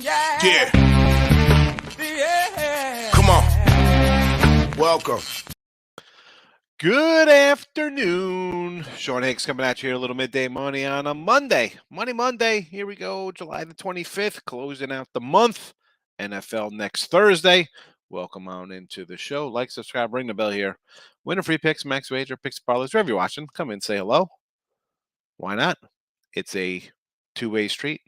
Yeah. Come on. Welcome. Good afternoon. Sean Higgs coming at you here, a little midday money on a Monday. Monday. Here we go. July the 25th, closing out the month. NFL next Thursday. Welcome on into the show. Like, subscribe, ring the bell here. Winner free picks, max wager, picks, parlays, wherever you're watching. Come in, say hello. Why not? It's a two-way street.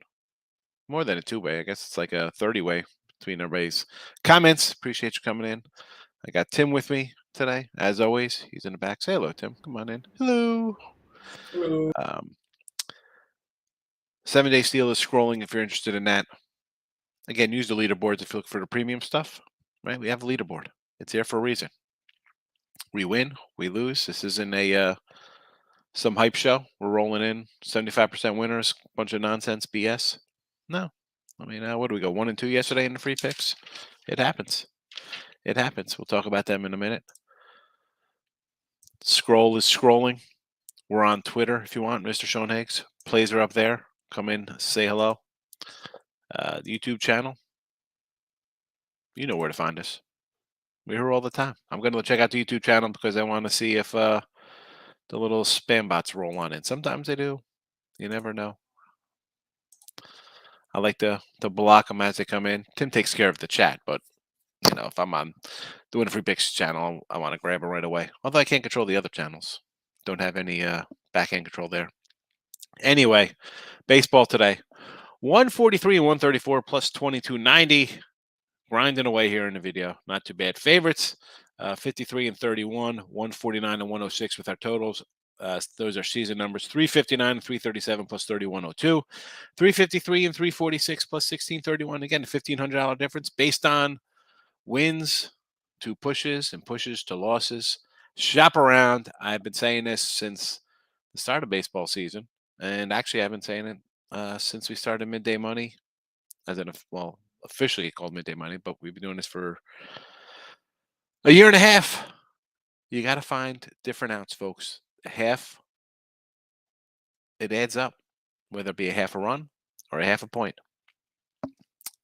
More than a two-way. I guess it's like a 30-way between everybody's comments. Appreciate you coming in. I got Tim with me today, as always. He's in the back. Say hello, Tim. Come on in. Hello. Hello. 7-Day Steal is scrolling if you're interested in that. Again, use the leaderboards if you look for the premium stuff. Right? We have a leaderboard. It's here for a reason. We win, we lose. This isn't a some hype show. We're rolling in 75% winners, bunch of nonsense BS. No. I mean, what do we go? 1 and 2 yesterday in the free picks? It happens. It happens. We'll talk about them in a minute. Scroll is scrolling. We're on Twitter if you want, Mr. Sean Higgs. Plays are up there. Come in, say hello. The YouTube channel. You know where to find us. We're here all the time. I'm going to check out the YouTube channel because I want to see if the little spam bots roll on in. Sometimes they do. You never know. I like to block them as they come in. Tim takes care of the chat, but you know, if I'm on doing a free picks channel, I want to grab it right away. Although I can't control the other channels. Don't have any back-end control there. Anyway, baseball today. 143 and 134 plus 2290. Grinding away here in the video. Not too bad. Favorites, 53 and 31, 149 and 106 with our totals. Those are season numbers. 359 and 337 plus 3102. 353 and 346 plus 1631. Again, $1,500 difference based on wins to pushes and pushes to losses. Shop around. I've been saying this since the start of baseball season. And actually, I've been saying it since we started Midday Money. Officially called Midday Money, but we've been doing this for a year and a half. You got to find different outs, folks. Half, it adds up, whether it be a half a run or a half a point.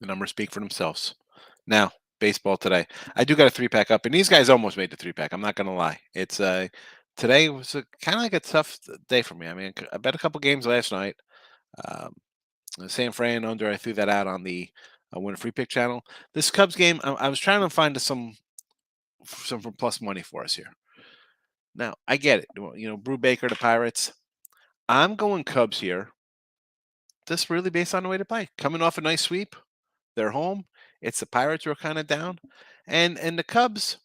The numbers speak for themselves. Now, baseball today. I do got a 3-pack up, and these guys almost made the 3-pack. I'm not going to lie. It's today was kind of like a tough day for me. I mean, I bet a couple games last night. San Fran under, I threw that out on the Win a Free Pick channel. This Cubs game, I was trying to find some plus money for us here. Now, I get it. You know, Brew Baker, the Pirates. I'm going Cubs here. Just really based on the way to play. Coming off a nice sweep. They're home. It's the Pirates who are kind of down. And the Cubs,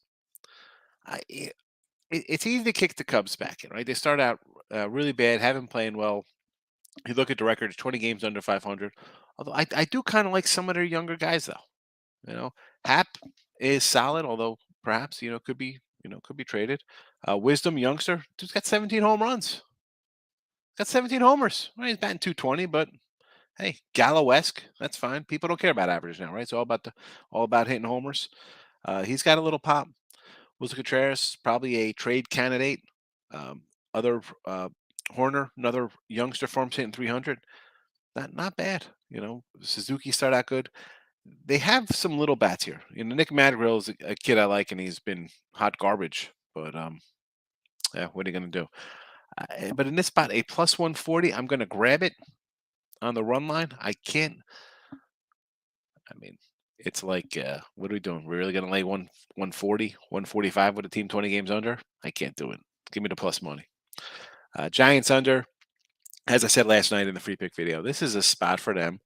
it's easy to kick the Cubs back in, right? They start out really bad, haven't playing well. You look at the record, 20 games under 500. Although I do kind of like some of their younger guys, though. You know, Hap is solid, although perhaps could be traded. Wisdom, youngster, dude's got 17 home runs. Got 17 homers. Well, he's batting 220, but hey, Gallo-esque, that's fine. People don't care about average now, right? It's all about hitting homers. He's got a little pop. Wilson Contreras, probably a trade candidate. Horner, another youngster for him, hitting 300. Not bad. Suzuki started out good. They have some little bats here. Nick Madrigal is a kid I like, and he's been hot garbage. But yeah, what are you going to do? But in this spot, a plus 140, I'm going to grab it on the run line. I can't. I mean, it's like, what are we doing? We're really going to lay 140, 145 with a team 20 games under? I can't do it. Give me the plus money. Giants under. As I said last night in the free pick video, this is a spot for them.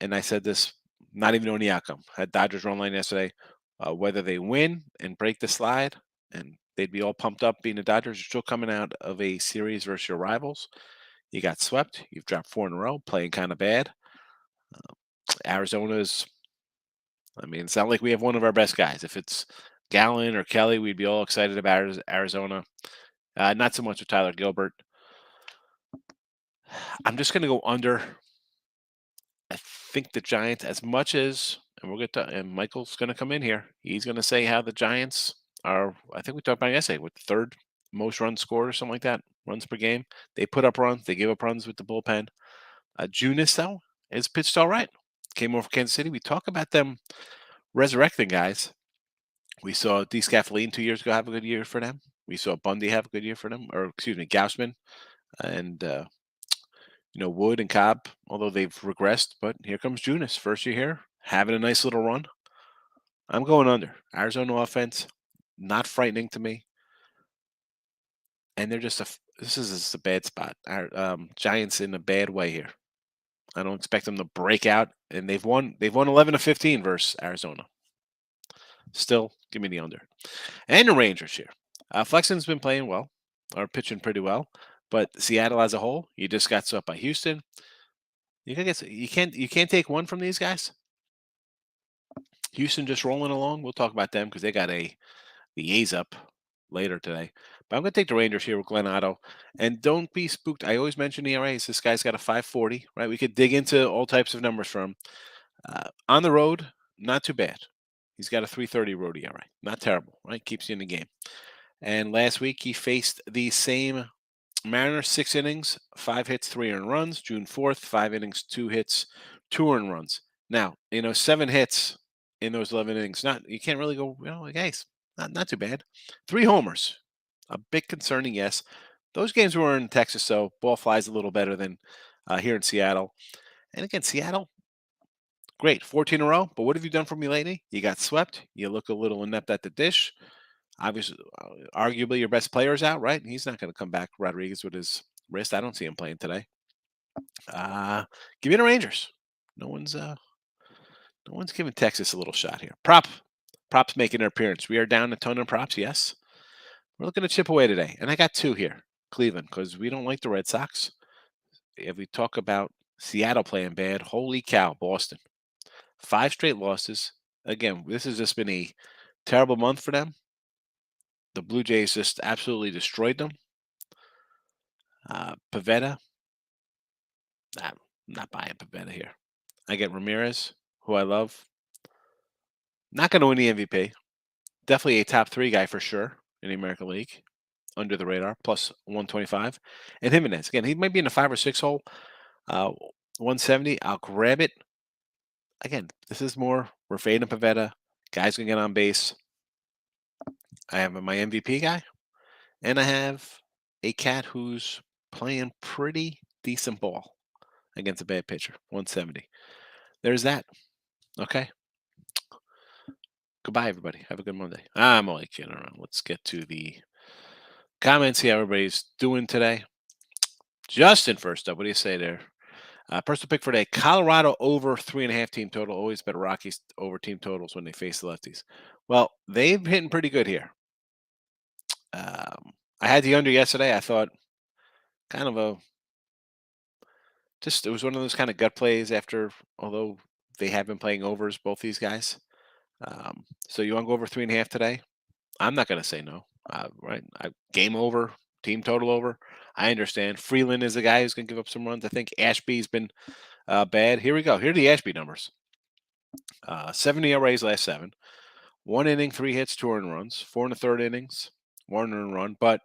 And I said this, not even knowing the outcome. Had Dodgers run line yesterday. Whether they win and break the slide, and they'd be all pumped up being the Dodgers, are still coming out of a series versus your rivals. You got swept. You've dropped 4 in a row, playing kind of bad. Arizona's, I mean, it's not like we have one of our best guys. If it's Gallen or Kelly, we'd be all excited about Arizona. Not so much with Tyler Gilbert. I'm just going to go under. I think the Giants, as much as, and we'll get to, and Michael's going to come in here. He's going to say how the Giants are, I think we talked about yesterday, with the third most runs scored or something like that, runs per game. They put up runs. They give up runs with the bullpen. Junis, though, is pitched all right. came over Kansas City. We talk about them resurrecting guys. We saw D. Scaffoline 2 years ago have a good year for them. We saw Bundy have a good year for them, or excuse me, Gaussman and Wood and Cobb, although they've regressed. But here comes Junis, first year here, having a nice little run. I'm going under. Arizona offense, not frightening to me, and they're just this is just a bad spot. Our Giants in a bad way here. I don't expect them to break out, and they've won. They've won 11 of 15 versus Arizona. Still, give me the under. And the Rangers here. Flexen's been playing well, or pitching pretty well, but Seattle as a whole, you just got swept by Houston. You can't take one from these guys. Houston just rolling along. We'll talk about them because they got the A's up later today. But I'm going to take the Rangers here with Glenn Otto. And don't be spooked. I always mention the ERAs. This guy's got a 540, right? We could dig into all types of numbers from him. On the road, not too bad. He's got a 330 road ERA. Not terrible, right? Keeps you in the game. And last week he faced the same Mariners, 6 innings, 5 hits, 3 earned runs. June 4th, 5 innings, 2 hits, 2 earned runs. Now, 7 hits in those 11 innings. Not you can't really go, like, hey, not too bad. 3 homers. A bit concerning, yes. Those games were in Texas, so ball flies a little better than here in Seattle. And again, Seattle, great, 14 in a row. But what have you done for me lately? You got swept. You look a little inept at the dish. Obviously, arguably your best player is out, right? He's not going to come back, Rodriguez, with his wrist. I don't see him playing today. Give me the Rangers. No one's uh, no one's giving Texas a little shot here. Props making their appearance. We are down a ton of props. Yes, we're looking to chip away today, and I got 2 here. Cleveland, because we don't like the Red Sox. If we talk about Seattle playing bad, holy cow, Boston, 5 straight losses. Again, this has just been a terrible month for them. The Blue Jays just absolutely destroyed them. Pavetta, I'm not buying Pavetta here. I get Ramirez, who I love. Not going to win the MVP. Definitely a top 3 guy for sure in the American League. Under the radar, plus 125. And Jimenez, again, he might be in a 5 or 6 hole. 170, I'll grab it. Again, this is more, we're fading Pavetta. Guys going to get on base. I have my MVP guy. And I have a cat who's playing pretty decent ball against a bad pitcher, 170. There's that. Okay. Goodbye, everybody. Have a good Monday. I'm only kidding around. Let's get to the comments, see how everybody's doing today. Justin, first up. What do you say there? Personal pick for today: Colorado over 3.5 team total. Always bet Rockies over team totals when they face the lefties. Well, they've hitting pretty good here. I had the under yesterday. I thought kind of it was one of those kind of gut plays after, although they have been playing overs, both these guys. So you want to go over 3.5 today? I'm not going to say no. Right? Game over, team total over. I understand. Freeland is the guy who's going to give up some runs. I think Ashby's been bad. Here we go. Here are the Ashby numbers. 70 ERAs last 7. 1 inning, 3 hits, 2 earned runs. 4 1/3 innings, 1 earned run, but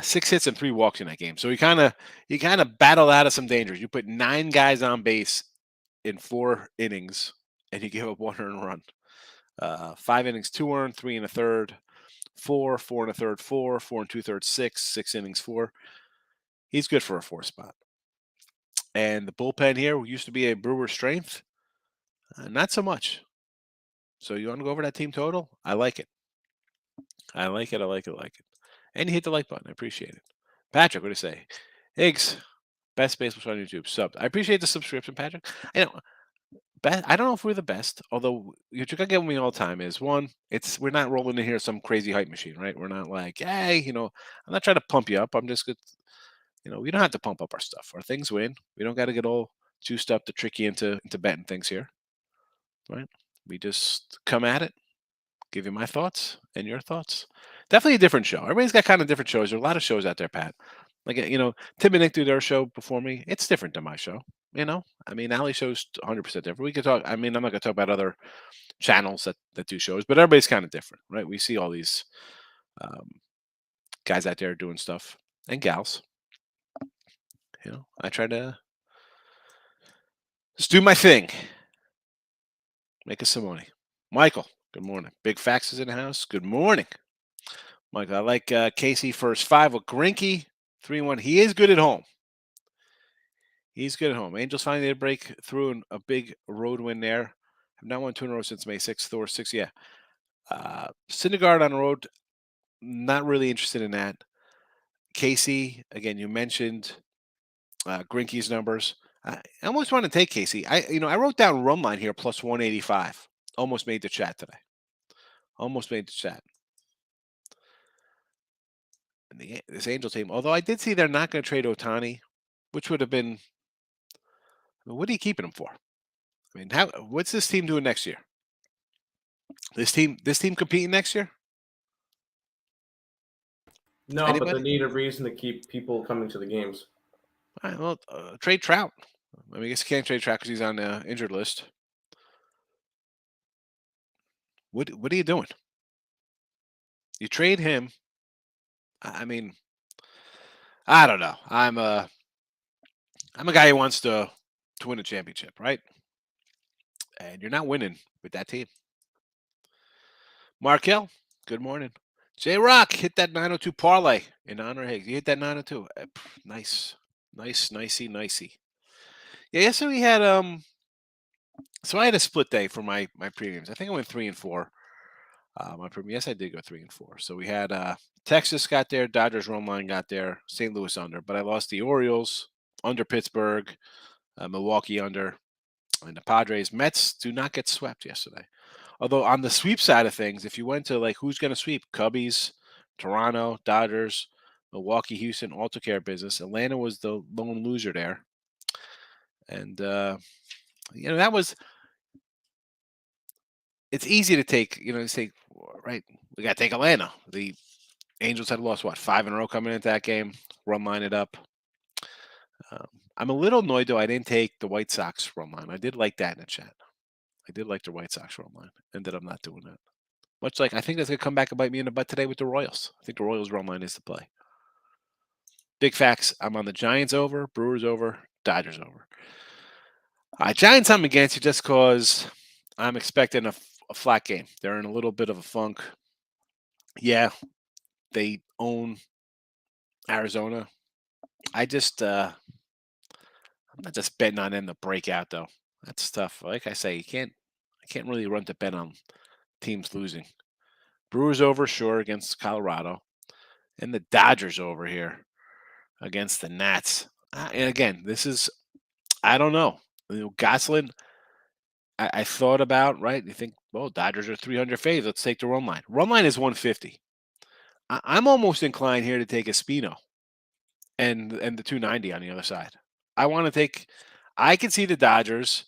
6 hits and 3 walks in that game. So you kind of battled out of some dangers. You put 9 guys on base in 4 innings, and you give up 1 earned run. 5 innings, 2 earned, 3 1/3, 4, 4 1/3, 4, 4 2/3, 6 innings, 4. He's good for a 4 spot. And the bullpen here used to be a Brewer strength. Not so much. So you want to go over that team total? I like it. I like it. I like it. I like it. And you hit the like button. I appreciate it. Patrick, what do you say? Higgs, best baseball show on YouTube. Sub. I appreciate the subscription, Patrick. I don't know if we're the best, although what you're gonna get with me all the time is one, we're not rolling in here some crazy hype machine, right? We're not like, hey, I'm not trying to pump you up. I'm just good, we don't have to pump up our stuff. Our things win. We don't got to get all juiced up to trick you into betting things here, right? We just come at it, give you my thoughts and your thoughts. Definitely a different show. Everybody's got kind of different shows. There are a lot of shows out there, Pat. Like, Tim and Nick do their show before me. It's different than my show. I mean, Ali show's 100% different. We could talk. I mean, I'm not going to talk about other channels that do shows, but everybody's kind of different, right? We see all these guys out there doing stuff and gals. I try to Let's do my thing. Make us some money. Michael, good morning. Big Fax is in the house. Good morning. Michael, I like Casey first five with Grinky. 3-1. He is good at home. He's good at home. Angels finally did break through a big road win there. Have not won 2 in a row since May 6th. Thor 6, yeah. Syndergaard on the road, not really interested in that. Casey, again, you mentioned Grinky's numbers. I almost want to take Casey. I wrote down run line here plus 185. Almost made the chat today. Almost made the chat. And this Angel team, although I did see they're not going to trade Otani, which would have been. What are you keeping him for? I mean, what's this team doing next year? This team competing next year? No, but Anybody? they need a reason to keep people coming to the games. All right, well, trade Trout. I mean, I guess you can't trade Trout because he's on the injured list. What are you doing? You trade him. I mean, I don't know. I'm a guy who wants to win a championship, right? And you're not winning with that team. Markel, good morning. J Rock hit that 902 parlay in honor of Higgs. You hit that 902. Nice. Nicey. Yeah, so we had so I had a split day for my premiums. I think I went 3 and 4. My premium. Yes, I did go 3 and 4. So we had Texas got there, Dodgers run line got there, St. Louis under, but I lost the Orioles under Pittsburgh, Milwaukee under, and the Padres. Mets do not get swept yesterday. Although on the sweep side of things, if you went to like who's going to sweep, Cubbies, Toronto, Dodgers, Milwaukee, Houston, all took care of business. Atlanta was the lone loser there, and that was. It's easy to take, say, right, we got to take Atlanta. The Angels had lost, 5 in a row coming into that game. Run line it up. I'm a little annoyed, though, I didn't take the White Sox run line. I did like that in the chat. I did like the White Sox run line. Ended up not doing that. Much like I think that's going to come back and bite me in the butt today with the Royals. I think the Royals run line is the play. Big facts. I'm on the Giants over, Brewers over, Dodgers over. Giants, I'm against you just because I'm expecting a flat game. They're in a little bit of a funk. Yeah, they own Arizona. I'm not just betting on them to break out though. That's tough. Like I say, I can't really run to bet on teams losing. Brewers over, sure, against Colorado, and the Dodgers over here against the Nats. And again, this is I don't know. Goslin, I thought about, right? You think, well, Dodgers are 300 faves. Let's take the run line. Run line is 150. I'm almost inclined here to take a Espino and the 290 on the other side. I want to take. I can see the Dodgers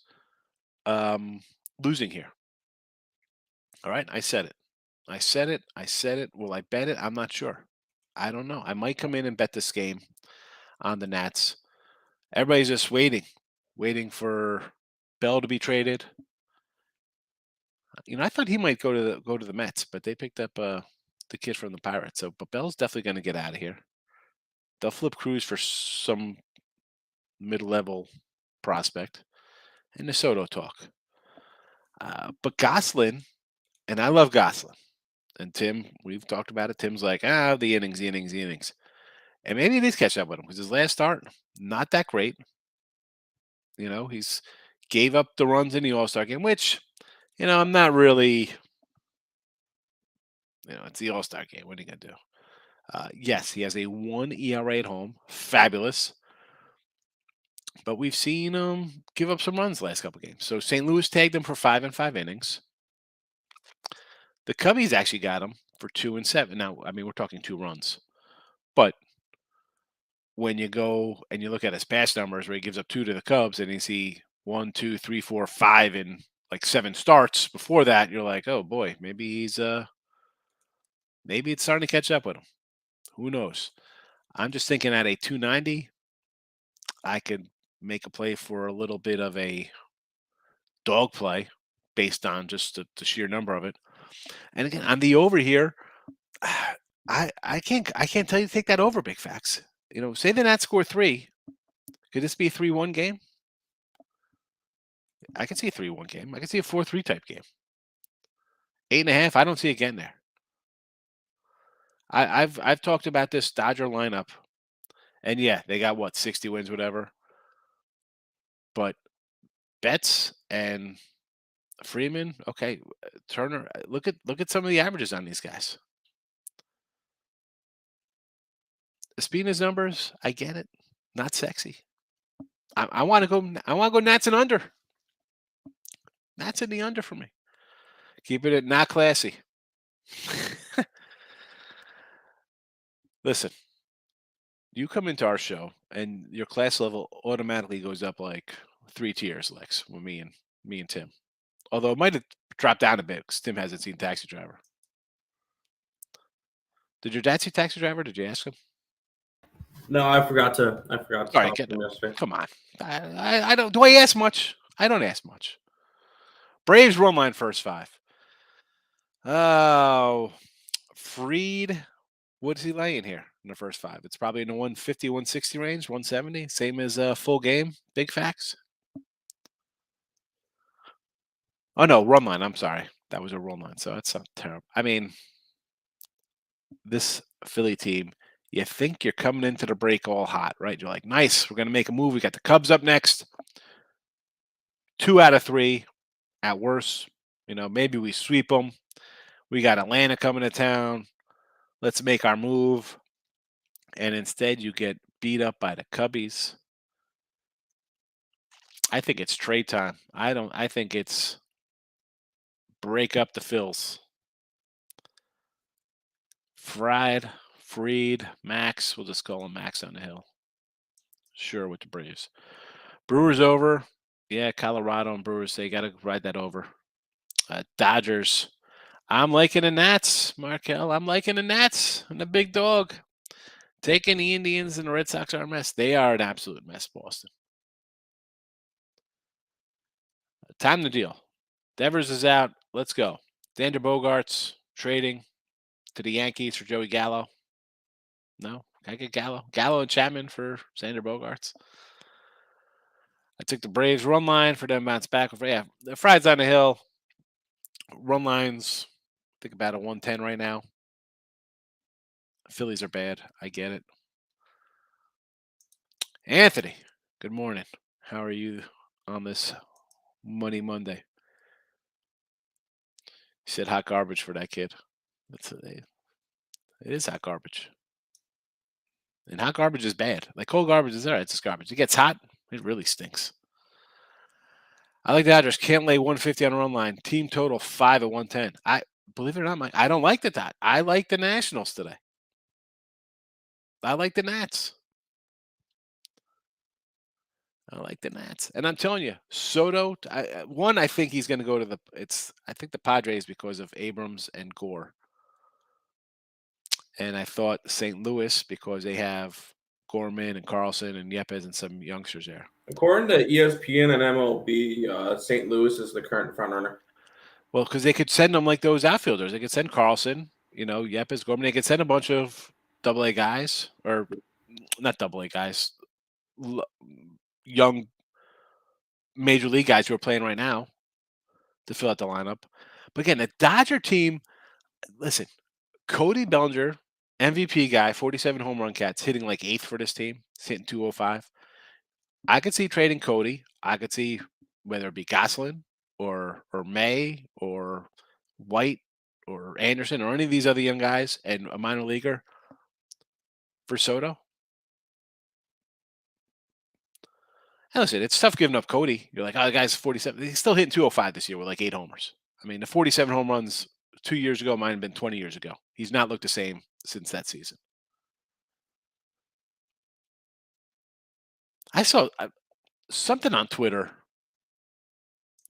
losing here. All right, I said it. Will I bet it? I'm not sure. I don't know. I might come in and bet this game on the Nats. Everybody's just waiting for Bell to be traded. I thought he might go to the Mets, but they picked up the kid from the Pirates. So, but Bell's definitely going to get out of here. They'll flip Cruz for some mid-level prospect, and the Soto talk. But Goslin, and I love Goslin, and Tim, we've talked about it. Tim's like, the innings. And maybe it is catch up with him because his last start, not that great. He's gave up the runs in the All-Star game, which, I'm not really, it's the All-Star game. What are you going to do? Yes, he has a 1 ERA at home. Fabulous. But we've seen him give up some runs the last couple games. So St. Louis tagged him for 5 and 5 innings. The Cubbies actually got him for 2 and 7. Now, I mean, we're talking 2 runs. But when you go and you look at his past numbers where he gives up 2 to the Cubs and you see 1, 2, 3, 4, 5 in like 7 starts before that, you're like, oh boy, maybe it's starting to catch up with him. Who knows? I'm just thinking at a 290, I could make a play for a little bit of a dog play based on just the sheer number of it. And again, on the over here, I can't tell you to take that over, big facts. Say the Nats score 3. Could this be a 3-1 game? I can see a 3-1 game. I can see a 4-3 type game. 8.5. I don't see it getting there. I've talked about this Dodger lineup, and yeah, they got what 60 wins, whatever. But Betts and Freeman, okay, Turner. Look at some of the averages on these guys. Espina's numbers, I get it, not sexy. I want to go. I want to go Nats and under. Nats in the under for me. Keep it not classy. Listen, you come into our show and your class level automatically goes up like 3 tiers, Lex, with me and Tim. Although it might have dropped down a bit because Tim hasn't seen Taxi Driver. Did your dad see Taxi Driver? Did you ask him? No, I forgot to. All right, stop get him yesterday. come on. I don't. Do I ask much? I don't ask much. Braves run line first 5. Oh, Freed. What is he laying here in the first 5? It's probably in the 150, 160 range, 170. Same as full game. Big facts. Oh no, run line. I'm sorry. That was a run line. So that's not terrible. I mean, this Philly team, you think you're coming into the break all hot, right? You're like, nice, we're going to make a move. We got the Cubs up next. 2 out of 3 at worst. Maybe we sweep them. We got Atlanta coming to town. Let's make our move. And instead, you get beat up by the Cubbies. I think it's trade time. I think it's break up the Phils. Freed, Max. We'll just call him Max on the hill. Sure, with the Braves. Brewers over. Yeah, Colorado and Brewers, they got to ride that over. Dodgers. I'm liking the Nats, Markel. I'm liking the Nats and the big dog. Taking the Indians and the Red Sox are a mess. They are an absolute mess, Boston. Time to deal. Devers is out. Let's go. Xander Bogaerts trading to the Yankees for Joey Gallo. No, can I get Gallo? Gallo and Chapman for Xander Bogaerts. I took the Braves run line for them bounce back. Yeah, the Fried's on the hill. Run lines, I think about a 110 right now. Phillies are bad. I get it. Anthony, good morning. How are you on this Money Monday? You said hot garbage for that kid. It is hot garbage. And hot garbage is bad. Like cold garbage is all right. It's just garbage. It gets hot. It really stinks. I like the Dodgers. Can't lay 150 on a run line. Team total 5 at 110. I believe it or not, Mike, I don't like the Dodgers. I like the Nationals today. I like the Nats. I like the Nats. And I'm telling you, Soto, I think he's going to go to I think the Padres because of Abrams and Gore. And I thought St. Louis because they have Gorman and Carlson and Yepes and some youngsters there. According to ESPN and MLB, St. Louis is the current frontrunner. Well, because they could send them like those outfielders. They could send Carlson, Yepes, Gorman. They could send a bunch of AA guys, or not AA guys, young major league guys who are playing right now to fill out the lineup. But again, the Dodger team, listen, Cody Bellinger, MVP guy, 47 home run cats, hitting like 8th for this team. He's hitting 205. I could see trading Cody. I could see whether it be Goslin or May or White or Anderson or any of these other young guys and a minor leaguer for Soto. And listen, it's tough giving up Cody. You're like, oh, the guy's 47. He's still hitting 205 this year with like 8 homers. I mean, the 47 home runs 2 years ago might have been 20 years ago. He's not looked the same since that season. I saw something on Twitter.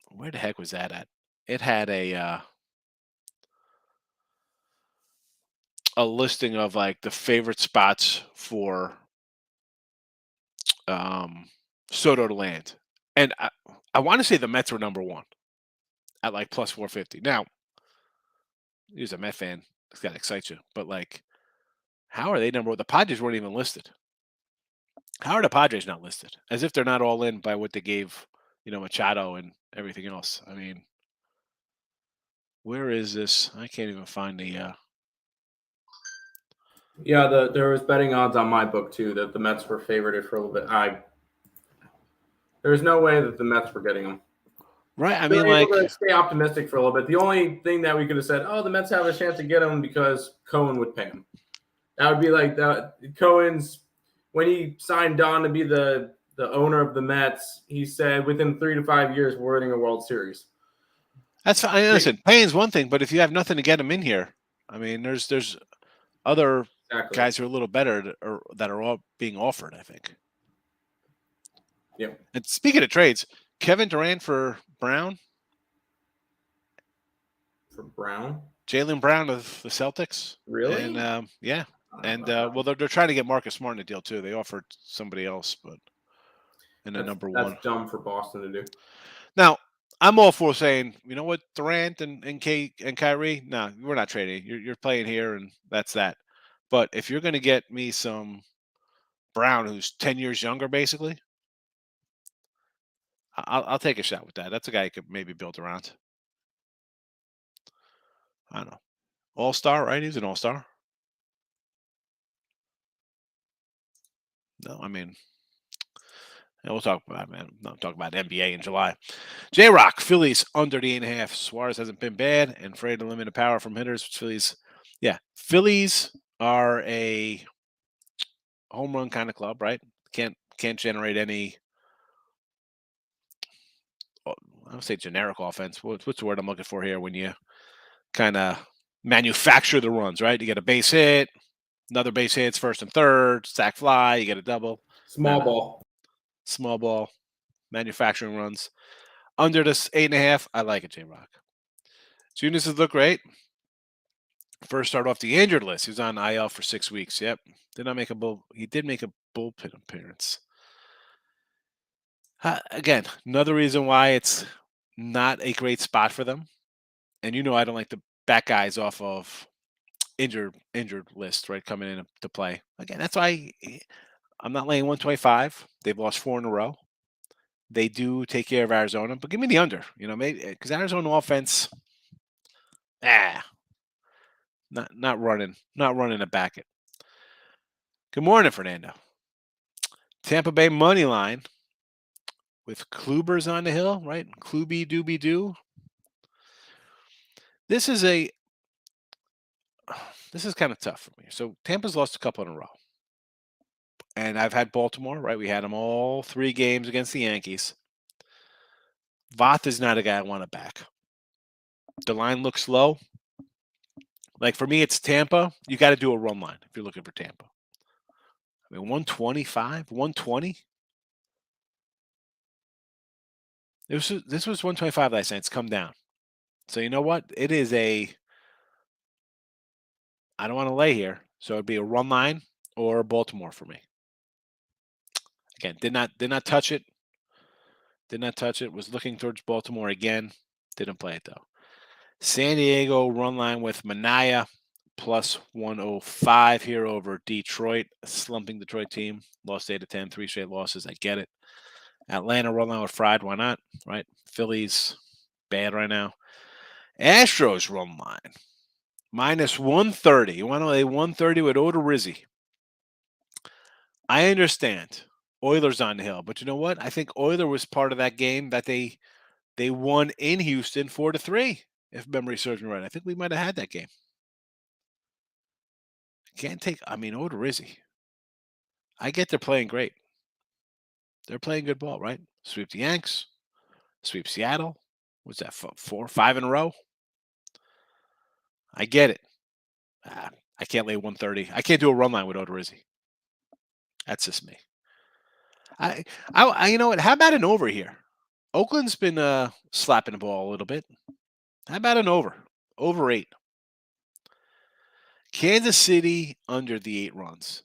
Where the heck was that at? It had a listing of like the favorite spots for Soto to land. And I want to say the Mets were number 1 at like plus 450. Now, he's a Met fan. It's got to excite you. But like, how are they number 1? The Padres weren't even listed. How are the Padres not listed? As if they're not all in by what they gave Machado and everything else. I mean, where is this? I can't even find the. Yeah, there was betting odds on my book too that the Mets were favored for a little bit. There was no way that the Mets were getting them. Right. I They mean, were able like, to stay optimistic for a little bit. The only thing that we could have said, oh, the Mets have a chance to get him because Cohen would pay him. That would be like that. Cohen's when he signed Don to be the owner of the Mets, he said within 3 to 5 years we're winning a World Series. that's fine. Listen, paying's one thing, but if you have nothing to get them in here, I mean, there's other guys who are a little better that are all being offered, I think. Yeah. And speaking of trades, Kevin Durant for Brown. For Brown? Jaylen Brown of the Celtics. Really? And yeah. And well, they're trying to get Marcus Smart in the deal too. They offered somebody else, but in a number one. That's dumb for Boston to do. Now, I'm all for saying, you know what, Durant and Kyrie, no, we're not trading. You're playing here, and that's that. But if you're going to get me some Brown, who's 10 years younger, basically, I'll take a shot with that. That's a guy you could maybe build around. I don't know. All-star, right? He's an all-star. No, I mean, we'll talk about NBA in July. J-Rock, Phillies under the 8.5. Suarez hasn't been bad, and afraid to limit the power from hitters. Phillies are a home run kind of club, right? Can't generate any. I would say generic offense. What's the word I'm looking for here? When you kind of manufacture the runs, right? You get a base hit, another base hits, first and third, sack fly, you get a double. Small ball. Manufacturing runs. Under this 8.5, I like it, J-Rock. Junis look great. First start off the injured list. He was on IL for 6 weeks. Yep. He did make a bullpen appearance. Again, another reason why it's not a great spot for them. And I don't like to back guys off of injured list, right? Coming in to play. Again, that's why I'm not laying 125. They've lost 4 in a row. They do take care of Arizona, but give me the under. Maybe because Arizona offense, not running to back it. Good morning, Fernando. Tampa Bay money line with Klubers on the hill, right? Kluby dooby doo. This is kind of tough for me. So Tampa's lost a couple in a row. And I've had Baltimore, right? We had them all 3 games against the Yankees. Voth is not a guy I want to back. The line looks low. Like for me, it's Tampa. You got to do a run line if you're looking for Tampa. I mean, 125, 120. This was 125 last night. It's come down. So you know what? It is I don't want to lay here. So it'd be a run line or Baltimore for me. Again, did not touch it. Did not touch it. Was looking towards Baltimore again. Didn't play it though. San Diego run line with Manaea plus 105 here over Detroit. A slumping Detroit team. Lost 8 of 10, 3 straight losses. I get it. Atlanta run line with Fried. Why not? Right? Phillies bad right now. Astros run line minus 130. You want to lay 130 with Odorizzi? I understand. Oilers on the hill, but you know what? I think Oiler was part of that game that they won in Houston 4-3. If memory serves me right, I think we might have had that game. Odorizzi. I get they're playing great. They're playing good ball, right? Sweep the Yanks, sweep Seattle. What's that? 4, 5 in a row. I get it. I can't lay 130. I can't do a run line with Odorizzi. That's just me. I you know what? How about an over here? Oakland's been slapping the ball a little bit. How about an over? Over 8. Kansas City under the 8 runs.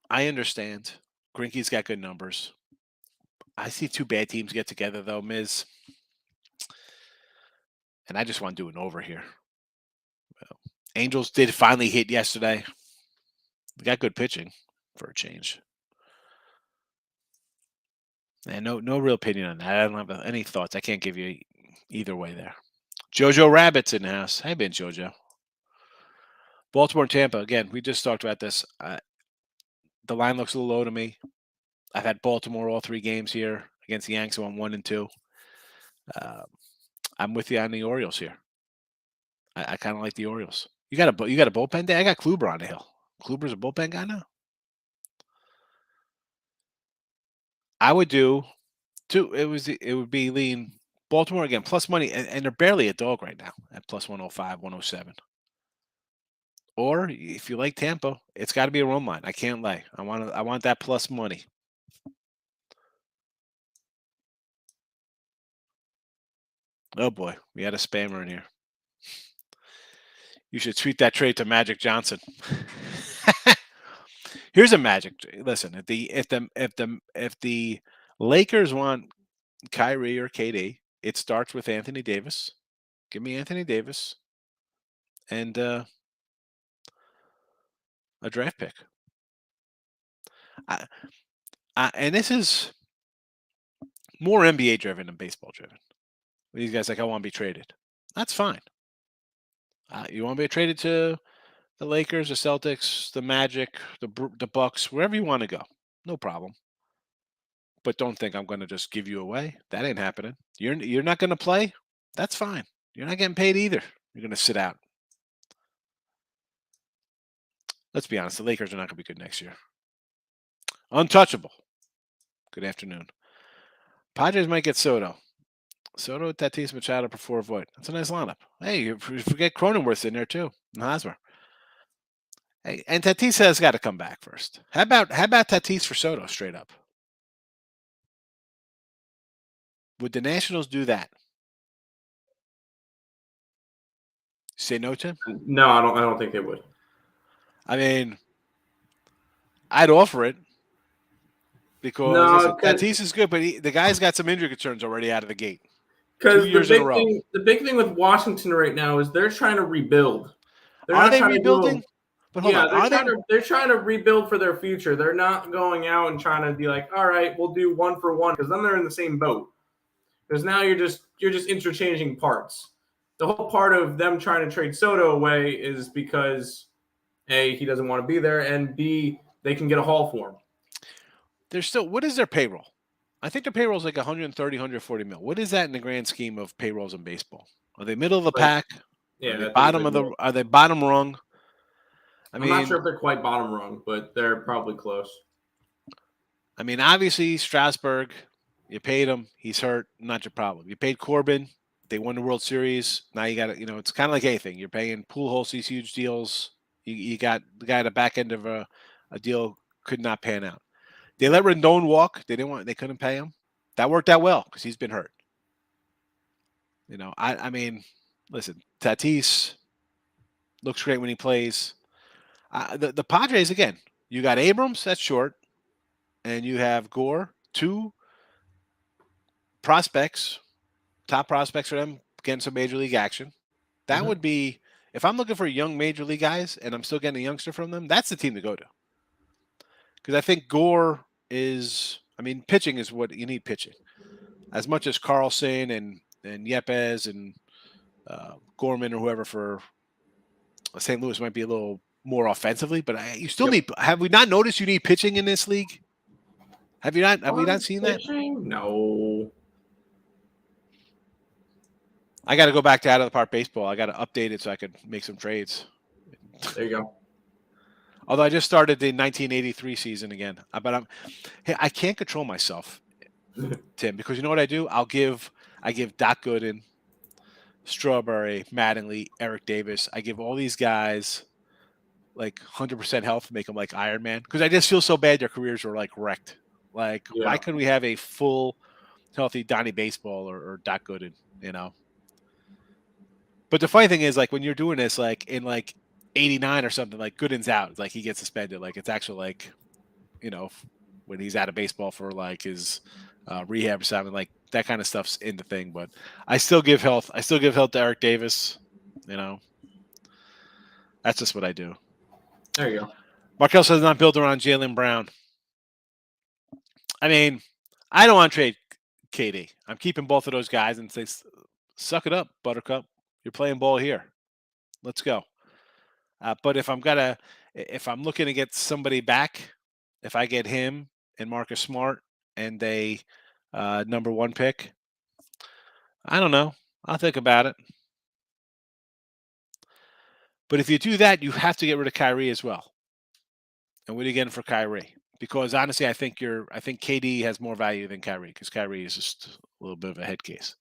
I understand. Greinke's got good numbers. I see 2 bad teams get together though, Miz. And I just want to do an over here. Angels did finally hit yesterday. They got good pitching. for a change. And no real opinion on that. I don't have any thoughts. I can't give you either way there. Jojo Rabbit's in the house. How you been, Jojo? Baltimore and Tampa. Again, we just talked about this. The line looks a little low to me. I've had Baltimore all 3 games here against the Yanks. So I'm 1-2. I'm with you on the Orioles here. I kind of like the Orioles. You got a bullpen day? I got Kluber on the hill. Kluber's a bullpen guy now? I would do it would be lean Baltimore again, plus money, and they're barely a dog right now at plus 105, 107. Or if you like Tampa, it's got to be a run line. I can't lie. I want that plus money. Oh boy, we had a spammer in here. You should tweet that trade to Magic Johnson. Here's a Magic. Listen, if the Lakers want Kyrie or KD, it starts with Anthony Davis. Give me Anthony Davis and a draft pick. And this is more NBA driven than baseball driven. These guys like, I want to be traded. That's fine. You want to be traded to the Lakers, the Celtics, the Magic, the Bucks, wherever you want to go. No problem. But don't think I'm going to just give you away. That ain't happening. You're not going to play. That's fine. You're not getting paid either. You're going to sit out. Let's be honest. The Lakers are not going to be good next year. Untouchable. Good afternoon. Padres might get Soto. Soto, Tatis, Machado, before Voit. That's a nice lineup. Hey, you forget Cronenworth's in there too. And Hosmer. Hey, and Tatis has got to come back first. How about Tatis for Soto straight up? Would the Nationals do that? Say no to him? No, I don't think they would. I mean, I'd offer it because Tatis is good, but the guy's got some injury concerns already out of the gate. Because the big thing with Washington right now is they're trying to rebuild. Are they rebuilding? But hold on. They're trying to rebuild for their future. They're not going out and trying to be like, all right, we'll do 1 for 1, because then they're in the same boat. Because now you're just interchanging parts. The whole part of them trying to trade Soto away is because A, he doesn't want to be there, and B, they can get a haul for him. There's still, what is their payroll? I think their payroll is like 130, 140 mil. What is that in the grand scheme of payrolls in baseball? Are they middle of the pack? Yeah, are they bottom rung? I'm not sure if they're quite bottom rung, but they're probably close. I mean, obviously Strasburg, you paid him. He's hurt. Not your problem. You paid Corbin. They won the World Series. Now you got to, it's kind of like anything. You're paying Pujols these huge deals. You got the guy at the back end of a deal could not pan out. They let Rendon walk. They couldn't pay him. That worked out well because he's been hurt. I mean, listen, Tatis looks great when he plays. The Padres, again, you got Abrams, that's short, and you have Gore, 2 prospects, top prospects for them, getting some major league action. That would be, if I'm looking for young major league guys and I'm still getting a youngster from them, that's the team to go to. Because I think Gore is, pitching is what you need pitching. As much as Carlson and Yepes and Gorman or whoever for St. Louis might be a little more offensively, but you still need. Have we not noticed you need pitching in this league? Have we not seen pitching? That? No. I got to go back to Out of the Park Baseball. I got to update it so I could make some trades. There you go. Although I just started the 1983 season again, but I can't control myself, Tim, because you know what I do? I give Doc Gooden, Strawberry, Mattingly, Eric Davis. I give all these guys like 100% health, make them like Iron Man, because I just feel so bad their careers are like wrecked. Like, why couldn't we have a full, healthy Donnie Baseball or Doc Gooden? But the funny thing is, like, when you're doing this, like in like 89 or something, like Gooden's out, it's like he gets suspended. Like it's actually like, when he's out of baseball for like his rehab or something, like that kind of stuff's in the thing. But I still give health. To Eric Davis. That's just what I do. There you go. Markel says not built around Jaylen Brown. I mean, I don't want to trade KD. I'm keeping both of those guys and say, suck it up, Buttercup. You're playing ball here. Let's go. But if I'm looking to get somebody back, if I get him and Marcus Smart and a number 1 pick, I don't know. I'll think about it. But if you do that, you have to get rid of Kyrie as well. And what are you getting for Kyrie? Because honestly, I think KD has more value than Kyrie because Kyrie is just a little bit of a head case.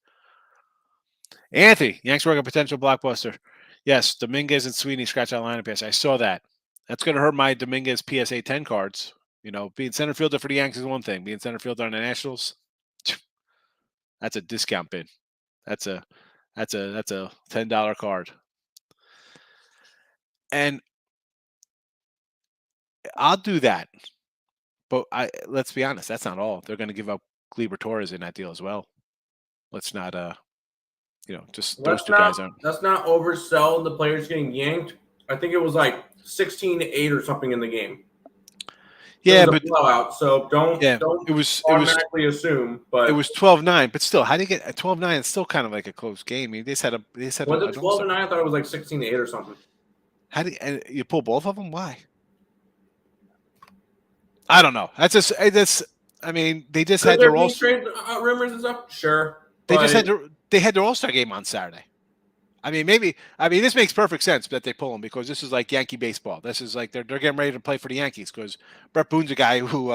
Anthony, Yanks work a potential blockbuster. Yes, Dominguez and Sweeney scratch out lineup pass. I saw that. That's going to hurt my Dominguez PSA 10 cards. You know, being center fielder for the Yanks is one thing. Being center fielder on the Nationals, that's a discount bid. That's a $10 card. And I'll do that. But let's be honest, that's not all. They're going to give up Gleyber Torres in that deal as well. Let's not just those two guys aren't. Let's not oversell the players getting yanked. I think it was like 16-8 or something in the game. Yeah, but blowout. So don't automatically assume. But it was 12-9. But still, how do you get 12-9? It's still kind of like a close game. I mean, was it 12-9? I thought it was like 16-8 or something. How do you pull both of them? Why? I don't know. I mean, they just had their trade rumors and stuff. Sure, they had their All-Star game on Saturday. I mean, this makes perfect sense that they pull them because this is like Yankee baseball. This is like they're getting ready to play for the Yankees because Brett Boone's a guy who,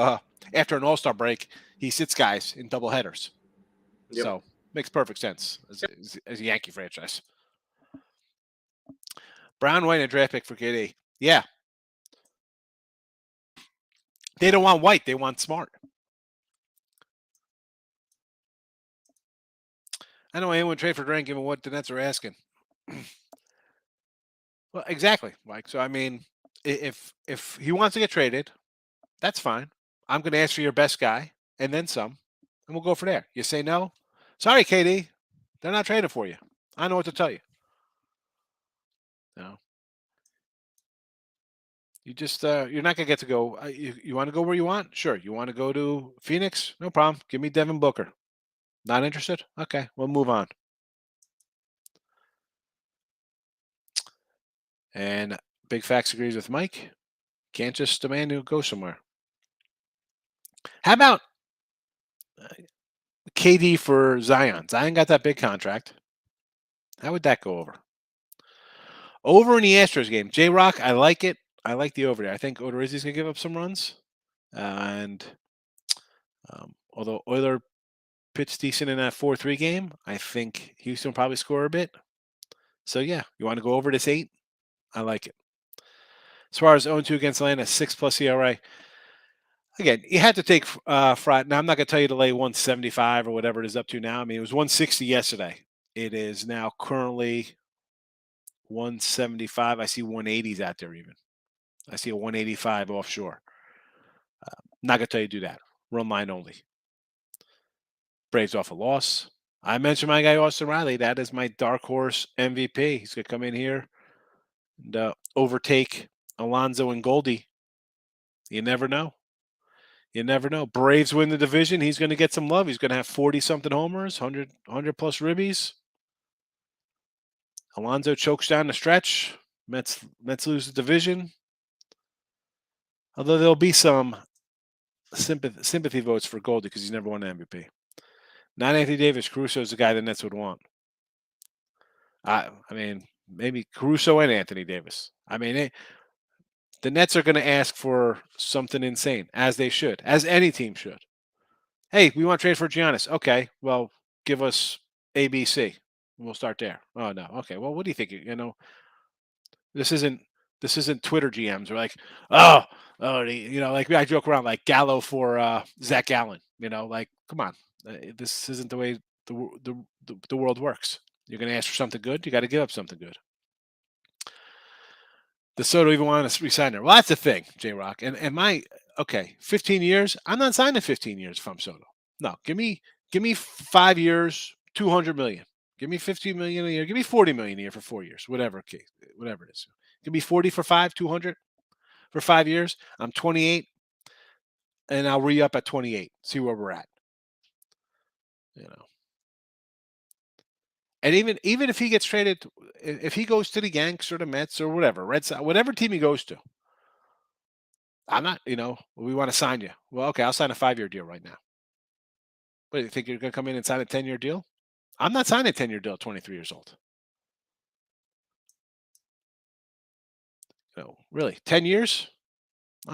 after an All-Star break, he sits guys in double headers. Yep. So makes perfect sense as a Yankee franchise. Brown White, a draft pick for KD. Yeah. They don't want White. They want Smart. I know anyone would trade for Durant given what the Nets are asking. Well, exactly, Mike. So, I mean, if he wants to get traded, that's fine. I'm going to ask for your best guy and then some, and we'll go for there. You say no? Sorry, KD. They're not trading for you. I know what to tell you. No. You just you're not gonna get to go. You want to go where you want? Sure. You want to go to Phoenix? No problem. Give me Devin Booker. Not interested? Okay, we'll move on. And Big Facts agrees with Mike. Can't just demand to go somewhere. How about KD for Zion? Zion got that big contract. How would that go over? Over in the Astros game, J-Rock, I like it. I like the over there. I think Odorizzi's going to give up some runs. And although Euler pitched decent in that 4-3 game, I think Houston will probably score a bit. So, yeah, you want to go over this 8? I like it. As far as 0-2 against Atlanta, 6+ ERA. Again, you had to take Friday. Now, I'm not going to tell you to lay 175 or whatever it is up to now. I mean, it was 160 yesterday. It is now currently 175. I see 180s out there even. I see a 185 offshore. Not going to tell you to do that. Run line only. Braves off a loss. I mentioned my guy, Austin Riley. That is my dark horse MVP. He's going to come in here and overtake Alonso and Goldie. You never know. You never know. Braves win the division. He's going to get some love. He's going to have 40-something homers, 100+ ribbies. Alonso chokes down the stretch. Mets lose the division. Although there'll be some sympathy votes for Goldie because he's never won an MVP. Not Anthony Davis. Caruso is the guy the Nets would want. I mean, maybe Caruso and Anthony Davis. I mean, the Nets are going to ask for something insane, as they should, as any team should. Hey, we want to trade for Giannis. Okay, well, give us ABC. We'll start there. Oh no. Okay. Well, what do you think? You know, this isn't Twitter GMs. We're like, like I joke around like Gallo for Zach Gallen. You know, like, come on, this isn't the way the world works. You're going to ask for something good. You got to give up something good. Does Soto even want to resign there? Well, that's the thing, J-Rock. And 15 years. I'm not signing 15 years if I'm Soto. No, give me 5 years, $200 million. Give me $15 million a year. Give me $40 million a year for 4 years. Whatever it is. Give me 40 for 5, 200. for 5 years. I'm 28, and I'll re-up at 28. See where we're at. You know. And even if he gets traded, if he goes to the Yanks or the Mets or whatever, Red Sox, whatever team he goes to, I'm not. We want to sign you. Well, okay, I'll sign a 5-year deal right now. What do you think you're going to come in and sign a 10-year deal? I'm not signing a 10-year deal at 23 years old. Really, 10 years?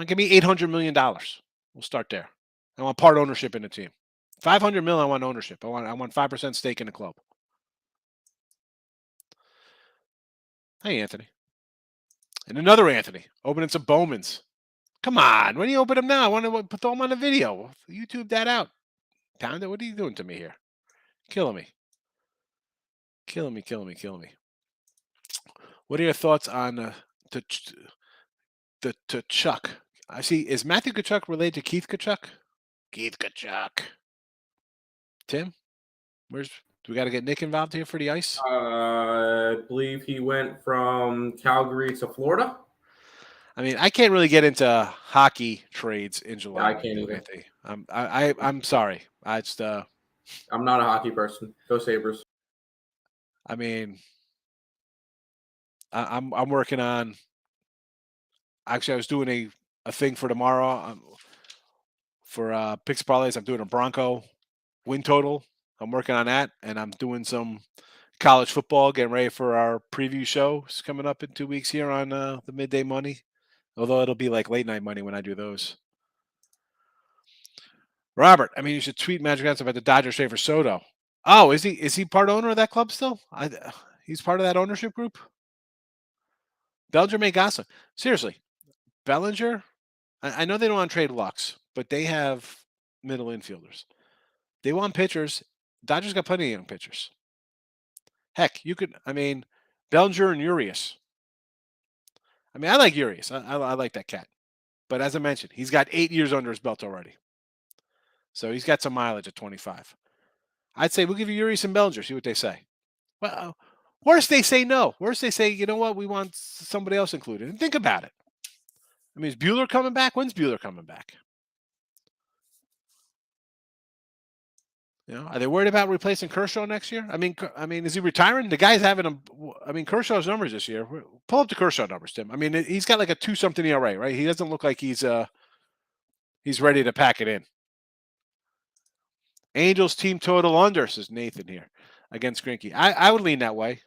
Give me $800 million. We'll start there. I want part ownership in the team. $500 million. I want ownership. I want 5% stake in the club. Hey, Anthony. And another Anthony opening some Bowmans. Come on, when do you open them now? I want to throw them on the video. YouTube that out. Pound, what are you doing to me here? Killing me. Killing me. What are your thoughts on the Chuck? I see. Is Matthew Kachuk related to Keith Kachuk? Keith Kachuk. Tim, do we got to get Nick involved here for the ice? I believe he went from Calgary to Florida. I mean, I can't really get into hockey trades in July. I can't either. I'm sorry. I'm not a hockey person. Go Sabres. I mean, I'm working on. Actually, I was doing a thing for tomorrow for Picks Parlays. I'm doing a Bronco win total. I'm working on that, and I'm doing some college football, getting ready for our preview show. It's coming up in 2 weeks here on the Midday Money. Although it'll be like late night money when I do those. Robert, I mean, you should tweet Magic Johnson about the Dodgers trade for Soto. Oh, is he part owner of that club still? He's part of that ownership group? Bellinger may Gosselin. Seriously, Bellinger, I know they don't want to trade Lux, but they have middle infielders. They want pitchers. Dodgers got plenty of young pitchers. Heck, Bellinger and Urias. I mean, I like Urias. I like that cat. But as I mentioned, he's got 8 years under his belt already. So he's got some mileage at 25. I'd say we'll give you Urias and Bellinger, see what they say. Well, worst they say no. Worst they say, you know what, we want somebody else included. And think about it. I mean, is Buehler coming back? When's Buehler coming back? Are they worried about replacing Kershaw next year? I mean, is he retiring? The guy's having Kershaw's numbers this year. Pull up the Kershaw numbers, Tim. I mean, he's got like a 2-something ERA, right? He doesn't look like he's ready to pack it in. Angels team total under, says Nathan here, against Greinke. I would lean that way.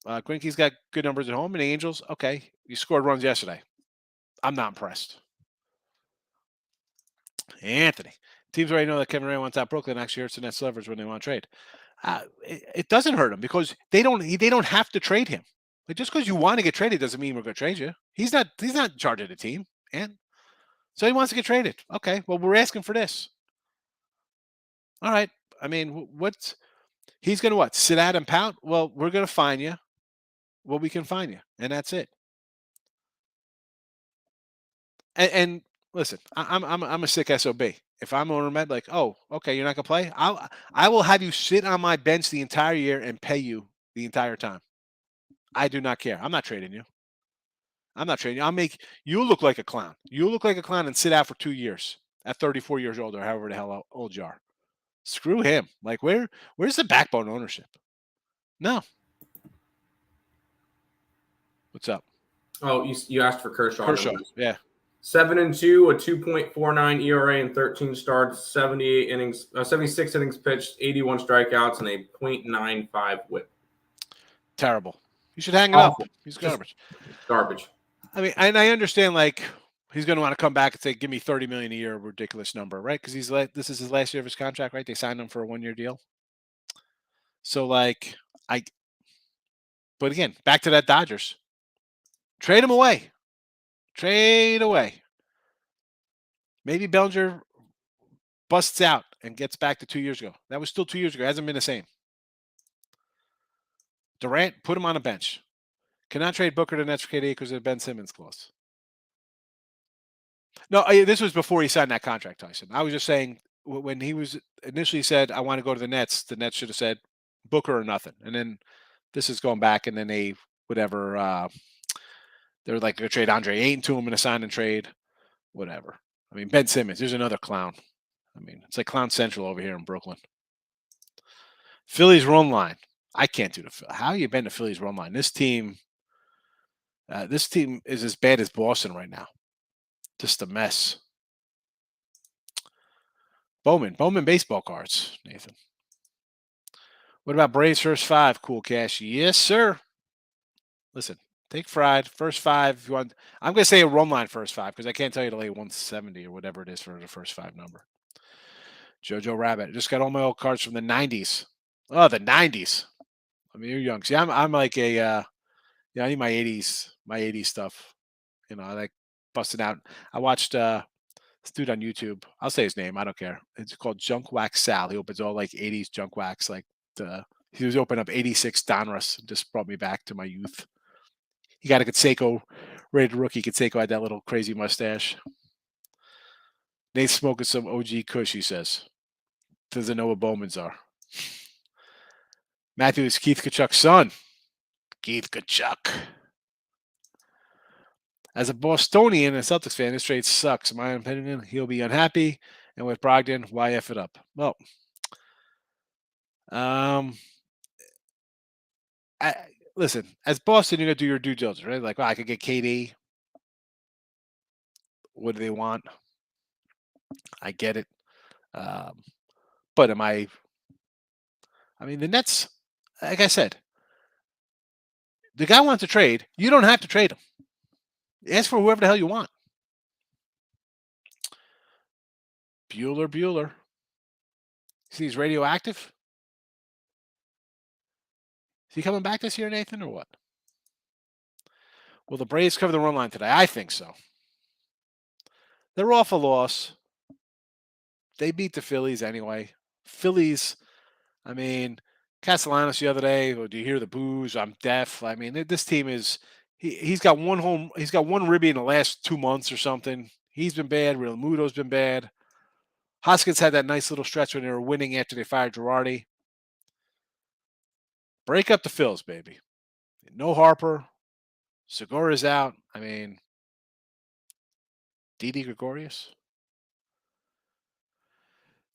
Greinke's got good numbers at home, and the Angels, okay, you scored runs yesterday. I'm not impressed. Anthony. Teams already know that Kevin Ray wants out Brooklyn next year. It's the Nets leverage when they want to trade. It doesn't hurt him because they don't have to trade him. But just because you want to get traded doesn't mean we're going to trade you. He's not in charge of the team, and so he wants to get traded. Okay, well, we're asking for this. All right. I mean, he's going to what? Sit out and pout? Well, we're going to fine you. Well, we can fine you, and that's it. And listen, I'm a sick SOB. If I'm owner med, like, oh, okay, you're not gonna play. I will have you sit on my bench the entire year and pay you the entire time. I do not care. I'm not trading you. I'll make you look like a clown. You look like a clown and sit out for 2 years at 34 years old or however the hell old you are. Screw him. Like, where's the backbone ownership? No. What's up? Oh, you asked for Kershaw. Kershaw, yeah. 7-2, a 2.49 ERA in 13 starts, 76 innings pitched, 81 strikeouts, and a .95 WHIP. Terrible. You should hang it up. He's garbage. Garbage. I mean, and I understand, like, he's going to want to come back and say, give me $30 million a year, ridiculous number, right? Because this is his last year of his contract, right? They signed him for a 1-year deal. So, like, but again, back to that Dodgers. Trade him away. Trade away. Maybe Bellinger busts out and gets back to 2 years ago. That was still 2 years ago. It hasn't been the same. Durant, put him on a bench. Cannot trade Booker to Nets for KD because of the Ben Simmons clause. No, this was before he signed that contract, Tyson. I was just saying when he was initially said, I want to go to the Nets should have said Booker or nothing. And then this is going back, and then they, whatever, They're like going to trade Andre Ayton to him in a sign and trade, whatever. I mean, Ben Simmons, there's another clown. I mean, it's like Clown Central over here in Brooklyn. Phillies run line. I can't do the. How you been to Phillies run line? This team is as bad as Boston right now. Just a mess. Bowman baseball cards, Nathan. What about Braves first 5? Cool cash. Yes, sir. Listen, take fried first 5. If you want, I'm gonna say a run line first 5 because I can't tell you to lay 170 or whatever it is for the first 5 number. Jojo Rabbit. Just got all my old cards from the 90s. Oh, the 90s. I mean, you're young. See, I'm like a I need my 80s stuff. You know, I like busting out. I watched this dude on YouTube. I'll say his name. I don't care. It's called Junk Wax Sal. He opens all like 80s junk wax. Like he was opening up 86 Donruss. Just brought me back to my youth. He got a Canseco, rated rookie. Canseco had that little crazy mustache. Nate's smoking some OG Kush, he says. Doesn't know what Bowman's are. Matthew is Keith Kachuk's son. Keith Kachuk. As a Bostonian and Celtics fan, this trade sucks. In my opinion, he'll be unhappy. And with Brogdon, why F it up? Well, listen, as Boston, you're going to do your due diligence, right? Like, well, I could get KD. What do they want? I get it. But I mean, the Nets, like I said, the guy wants to trade. You don't have to trade him. Ask for whoever the hell you want. Bueller. See, he's radioactive. Is he coming back this year, Nathan, or what? Will the Braves cover the run line today? I think so. They're off a loss. They beat the Phillies anyway. Phillies, I mean, Castellanos the other day, do you hear the boos? I'm deaf. I mean, this team is he's got one ribby in the last 2 months or something. He's been bad. Real Muto's been bad. Hoskins had that nice little stretch when they were winning after they fired Girardi. Break up the Phils, baby. No Harper. Segura's out. I mean, Didi Gregorius.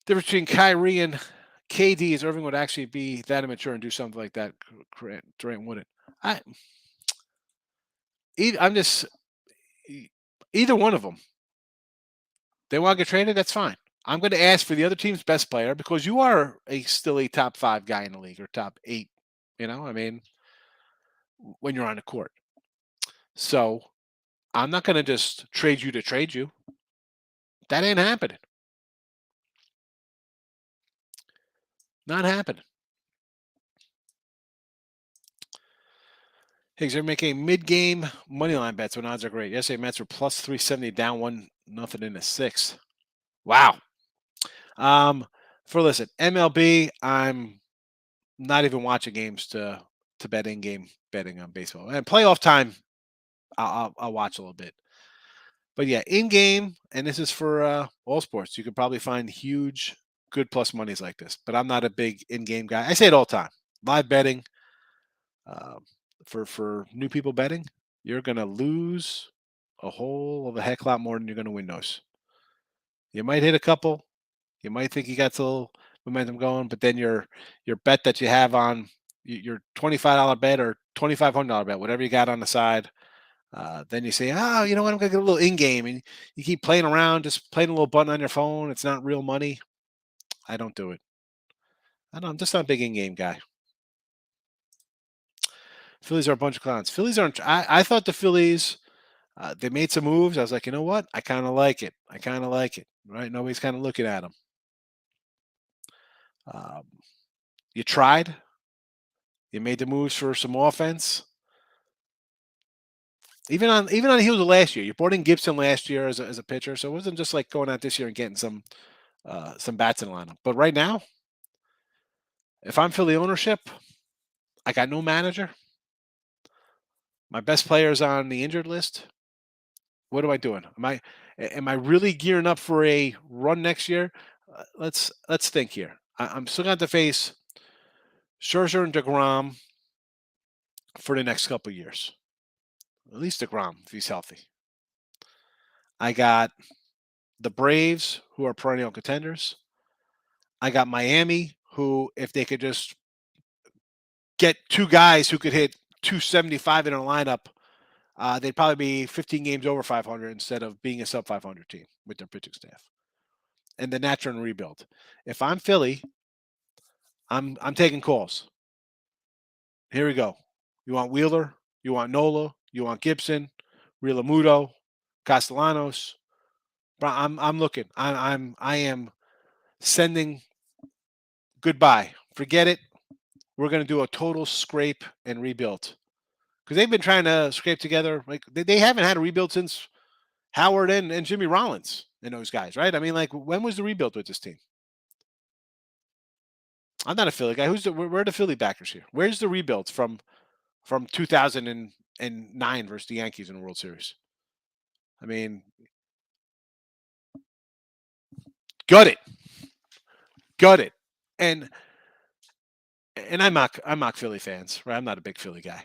Difference between Kyrie and KD is Irving would actually be that immature and do something like that. Durant wouldn't. I'm just either one of them. They want to get traded. That's fine. I'm going to ask for the other team's best player because you are still a top 5 guy in the league or top 8. You know, I mean, when you're on the court. So I'm not going to just trade you to trade you. That ain't happening. Not happening. Higgs, they're making mid-game money line bets when odds are great. Yesterday, Mets were plus 370 down 1-0 in the 6th. Wow. Listen, MLB, I'm not even watching games to bet in-game betting on baseball. And playoff time, I'll watch a little bit. But yeah, in-game, and this is for all sports, you could probably find huge, good plus monies like this. But I'm not a big in-game guy. I say it all the time. Live betting, for new people betting, you're going to lose a whole of a heck lot more than you're going to win those. You might hit a couple. You might think you got a little momentum going, but then your bet that you have on your $25 bet or $2,500 bet, whatever you got on the side, then you say, you know what, I'm going to get a little in-game. And you keep playing around, just playing a little button on your phone. It's not real money. I don't do it. I'm just not a big in-game guy. Phillies are a bunch of clowns. Phillies aren't. I thought the Phillies, they made some moves. I was like, you know what? I kind of like it. Right? Nobody's kind of looking at them. You tried. You made the moves for some offense. Even on the heels of last year, you brought in Gibson last year as a pitcher, so it wasn't just like going out this year and getting some bats in the lineup. But right now, if I'm Philly ownership, I got no manager. My best player is on the injured list. What am I doing? Am I really gearing up for a run next year? Let's think here. I'm still going to have to face Scherzer and DeGrom for the next couple of years. At least DeGrom, if he's healthy. I got the Braves, who are perennial contenders. I got Miami, who, if they could just get two guys who could hit 275 in a lineup, they'd probably be 15 games over 500 instead of being a sub 500 team with their pitching staff. And the Nats are in rebuild. If I'm Philly, I'm taking calls. Here we go. You want Wheeler? You want Nola? You want Gibson? Realmuto? Castellanos? I'm looking. I am sending goodbye. Forget it. We're going to do a total scrape and rebuild. Because they've been trying to scrape together. Like they haven't had a rebuild since Howard and Jimmy Rollins and those guys, right? I mean, like, when was the rebuild with this team? I'm not a Philly guy. Where are the Philly backers here? Where's the rebuilds from 2009 versus the Yankees in the World Series? I mean, gut it. And I mock Philly fans, right? I'm not a big Philly guy.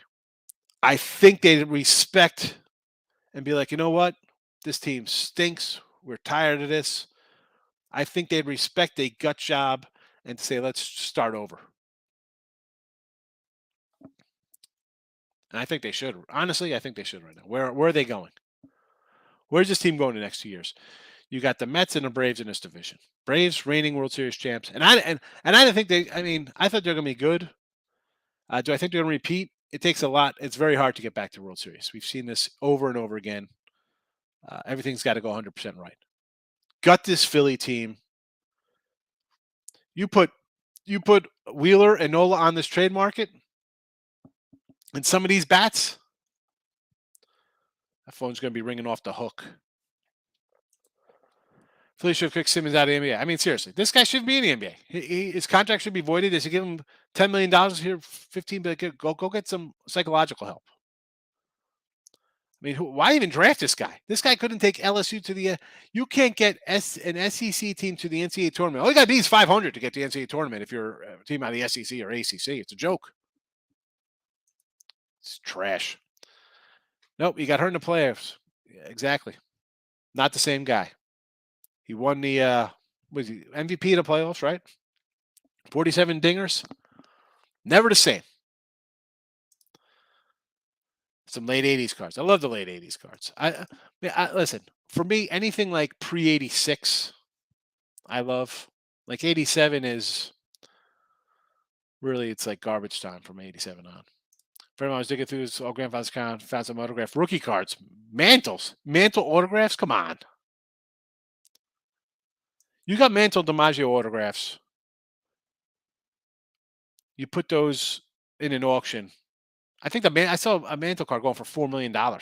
I think they respect and be like, you know what? This team stinks. We're tired of this. I think they'd respect a gut job and say, let's start over. And I think they should. Honestly, I think they should right now. Where are they going? Where's this team going the next 2 years? You got the Mets and the Braves in this division. Braves, reigning World Series champs. And I didn't think I thought they're going to be good. Do I think they're going to repeat? It takes a lot. It's very hard to get back to World Series. We've seen this over and over again. Everything's got to go 100% right. Gut this Philly team. You put Wheeler and Nola on this trade market, and some of these bats, that phone's going to be ringing off the hook. Philly should have kicked Simmons out of the NBA. I mean, seriously, this guy shouldn't be in the NBA. His contract should be voided. They should give him $10 million here, 15 million. Go get some psychological help. I mean, why even draft this guy? This guy couldn't take LSU to the. You can't get an SEC team to the NCAA tournament. All you got to be is 500 to get the NCAA tournament if you're a team out of the SEC or ACC. It's a joke. It's trash. Nope, he got hurt in the playoffs. Yeah, exactly. Not the same guy. He won the was he MVP of the playoffs, right? 47 dingers. Never the same. Some late 80s cards. I love the late 80s cards. I listen, for me, anything like pre-86, I love. Like 87 is really, it's like garbage time from 87 on. Friend, I was digging through his old grandfather's account, found some autographed rookie cards. Mantle autographs? Come on. You got Mantle DiMaggio autographs. You put those in an auction. I think I saw a Mantle card going for $4 million. I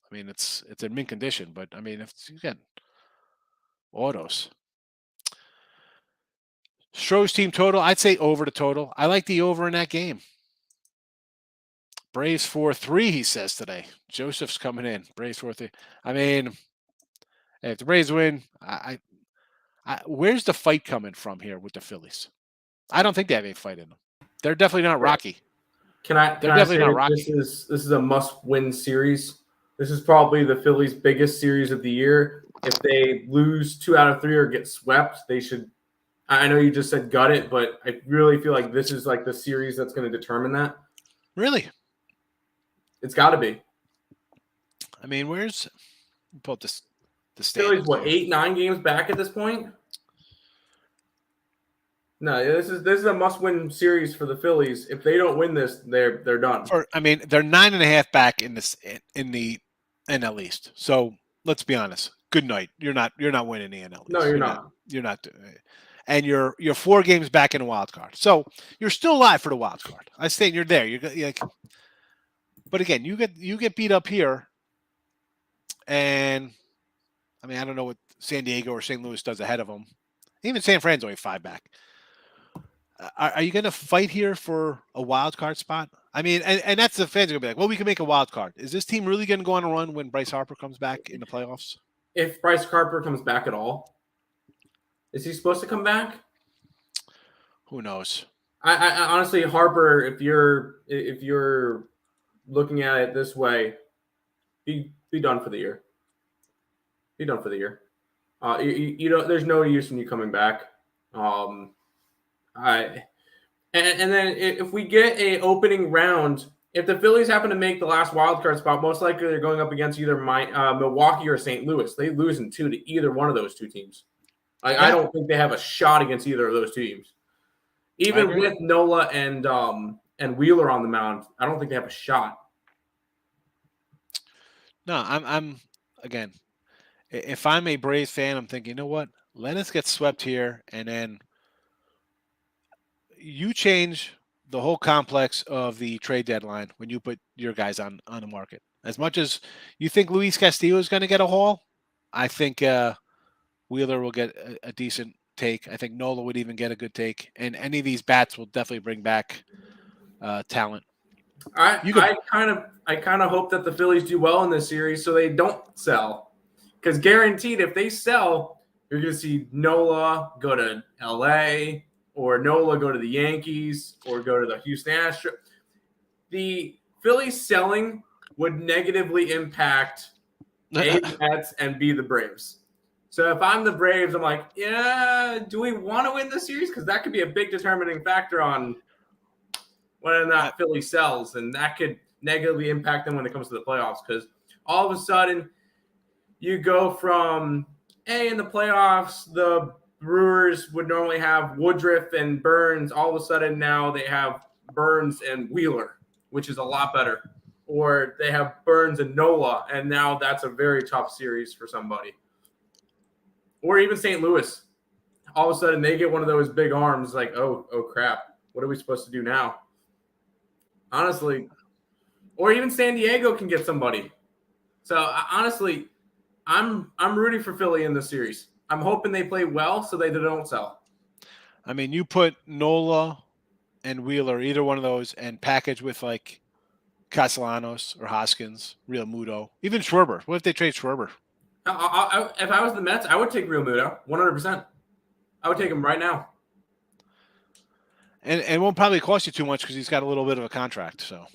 mean, it's in mint condition, but I mean, if you get autos. Stroh's team total, I'd say over the total. I like the over in that game. Braves 4-3, he says today. Joseph's coming in. Braves 4-3. I mean, if the Braves win, I where's the fight coming from here with the Phillies? I don't think they have any fight in them. They're definitely not Rocky. They're definitely not Rocky. This is a must-win series. This is probably the Phillies' biggest series of the year. If they lose 2 out of 3 or get swept, they should. I know you just said gut it, but I really feel like this is like the series that's going to determine that. Really? It's got to be. I mean, where's pull up the Phillies? What, 8-9 games back at this point? No, this is a must-win series for the Phillies. If they don't win this, they're done. They're 9.5 back in the NL East. So let's be honest. Good night. You're not winning the NL East. No, you're not. You're not. And you're 4 games back in the wild card. So you're still alive for the wild card. I say you're there. You're like, but again, you get beat up here, and I mean, I don't know what San Diego or St. Louis does ahead of them. Even San Fran's only 5 back. Are you going to fight here for a wild card spot? I mean, and that's the fans are going to be like, well, we can make a wild card. Is this team really going to go on a run when Bryce Harper comes back in the playoffs? If Bryce Harper comes back at all, is he supposed to come back? Who knows? I honestly, Harper, if you're looking at it this way, be done for the year. Be done for the year. You don't. There's no use in you coming back. I and then if we get a opening round, if the Phillies happen to make the last wild card spot, most likely they're going up against either Milwaukee or St. Louis. They lose in 2 to either one of those two teams. I don't think they have a shot against either of those teams. Even with Nola and Wheeler on the mound, I don't think they have a shot. No, I'm again. If I'm a Braves fan, I'm thinking, you know what? Let us get swept here, and then you change the whole complex of the trade deadline when you put your guys on the market. As much as you think Luis Castillo is going to get a haul, I think Wheeler will get a decent take. I think Nola would even get a good take, and any of these bats will definitely bring back talent. I kind of hope that the Phillies do well in this series so they don't sell, because guaranteed if they sell, you're going to see Nola go to LA or Nola go to the Yankees or go to the Houston Astros. The Phillies selling would negatively impact A, the Mets, and B, the Braves. So if I'm the Braves, I'm like, yeah, do we want to win this series? Because that could be a big determining factor on whether or not Philly sells, and that could negatively impact them when it comes to the playoffs. Because all of a sudden, you go from, in the playoffs, the Brewers would normally have Woodruff and Burns. All of a sudden now they have Burns and Wheeler, which is a lot better. Or they have Burns and Nola, and now that's a very tough series for somebody. Or even St. Louis. All of a sudden they get one of those big arms like, oh crap. What are we supposed to do now? Honestly. Or even San Diego can get somebody. So honestly, I'm rooting for Philly in this series. I'm hoping they play well so they don't sell. I mean, you put Nola and Wheeler, either one of those, and package with like Castellanos or Hoskins, Real Muto, even Schwarber. What if they trade Schwarber? If I was the Mets, I would take Real Muto 100%. I would take him right now. And it won't probably cost you too much because he's got a little bit of a contract. So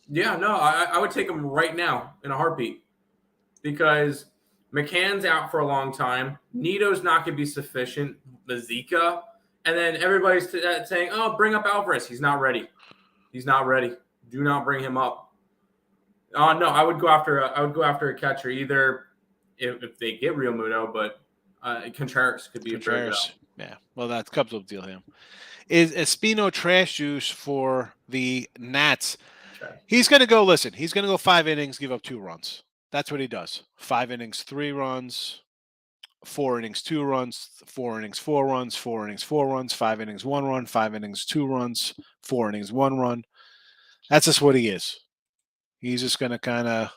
yeah, no, I would take him right now in a heartbeat because McCann's out for a long time. Nito's not going to be sufficient. Mazika. And then everybody's saying, oh, bring up Alvarez. He's not ready. He's not ready. Do not bring him up. No, I would go after a catcher either if they get Real Muto, but Contreras could be a very good. Yeah, well, that Cubs will deal him. Is Espino trash juice for the Nats? He's going to go, listen, he's going to go 5 innings, give up 2 runs. That's what he does. 5 innings, 3 runs, 4 innings, 2 runs, 4 innings, 4 runs, 4 innings, 4 runs, 5 innings, 1 run, 5 innings, 2 runs, 4 innings, 1 run. That's just what he is. He's just going to kind of,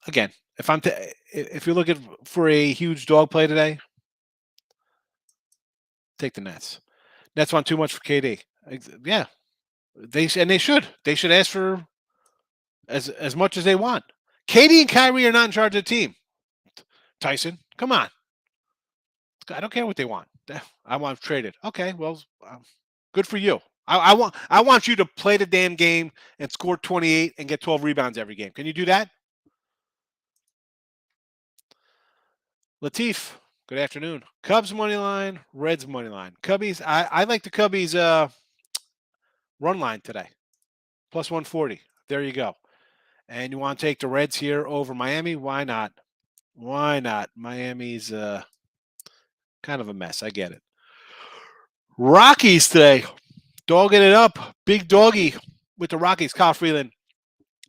again, if you're looking for a huge dog play today, take the Nets. Nets want too much for KD. Yeah, they should. They should ask for as much as they want. KD and Kyrie are not in charge of the team. Tyson, come on. I don't care what they want. I want traded. Okay, well, good for you. I want you to play the damn game and score 28 and get 12 rebounds every game. Can you do that? Latif, good afternoon. Cubs money line, Reds money line. Cubbies, I like the Cubbies run line today. Plus 140. There you go. And you want to take the Reds here over Miami? Why not? Why not? Miami's kind of a mess. I get it. Rockies today. Dogging it up. Big doggy with the Rockies. Kyle Freeland.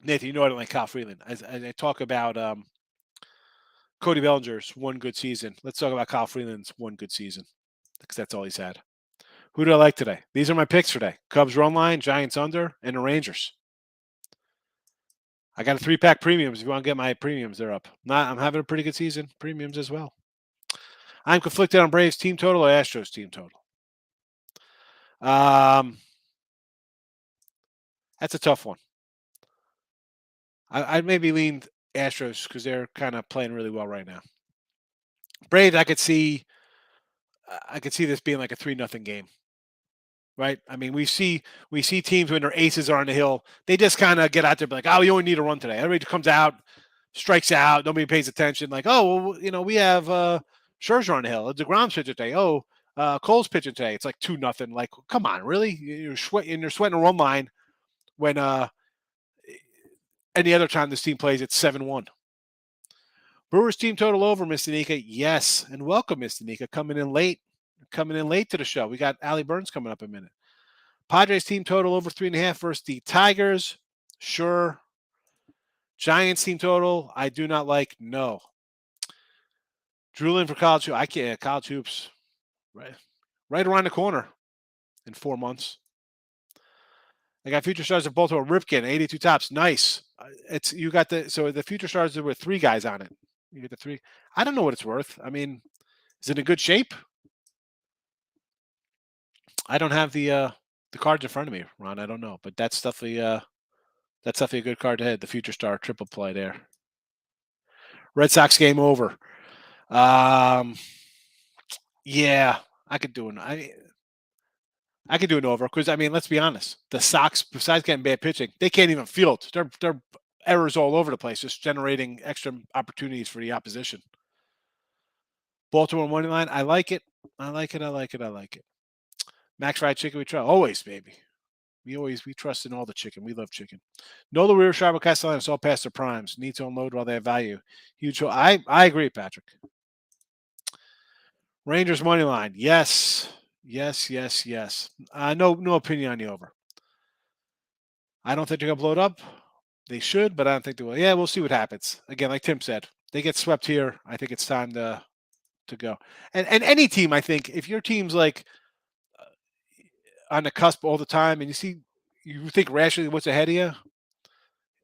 Nathan, you know I don't like Kyle Freeland. As I talk about Cody Bellinger's one good season, let's talk about Kyle Freeland's one good season because that's all he's had. Who do I like today? These are my picks today. Cubs run line, Giants under, and the Rangers. I got a 3-pack premiums. If you want to get my premiums, they're up. I'm having a pretty good season. Premiums as well. I'm conflicted on Braves team total or Astros team total. That's a tough one. I'd maybe lean Astros because they're kind of playing really well right now. Braves, I could see this being like a 3-0 game. right? I mean, we see teams when their aces are on the hill, they just kind of get out there, be like, oh, we only need a run today. Everybody comes out, strikes out, nobody pays attention. Like, oh, well, we have Scherzer on the hill. DeGrom's pitching today. Oh, Cole's pitching today. It's like 2-0. Like, come on, really? You're sweating a run line when any other time this team plays, it's 7-1. Brewers team total over, Mr. Nika. Yes, and welcome, Mr. Nika, coming in late to the show. We got Allie Burns coming up in a minute. Padres team total over 3.5 versus the Tigers. Sure. Giants team total, I do not like. No. Drooling for college hoops. I can't. College hoops, right around the corner in 4 months. I got future stars of Baltimore. Ripken, 82 tops. Nice. You got the future stars are with 3 guys on it. You get the 3. I don't know what it's worth. I mean, is it in good shape? I don't have the cards in front of me, Ron. I don't know, but that's definitely a good card to hit. The future star triple play there. Red Sox game over. Yeah, I could do I could do an over because, I mean, let's be honest. The Sox, besides getting bad pitching, they can't even field. They're errors all over the place, just generating extra opportunities for the opposition. Baltimore money line, I like it. I like it. Max Fried Chicken, we try. Always, baby. We trust in all the chicken. We love chicken. Nola Rear Sharp Castellanos all past their primes. Need to unload while they have value. Huge. I agree, Patrick. Rangers money line. Yes. No opinion on the over. I don't think they're gonna blow it up. They should, but I don't think they will. Yeah, we'll see what happens. Again, like Tim said, they get swept here. I think it's time to go. And any team, I think, if your team's like on the cusp all the time, and you think rationally what's ahead of you,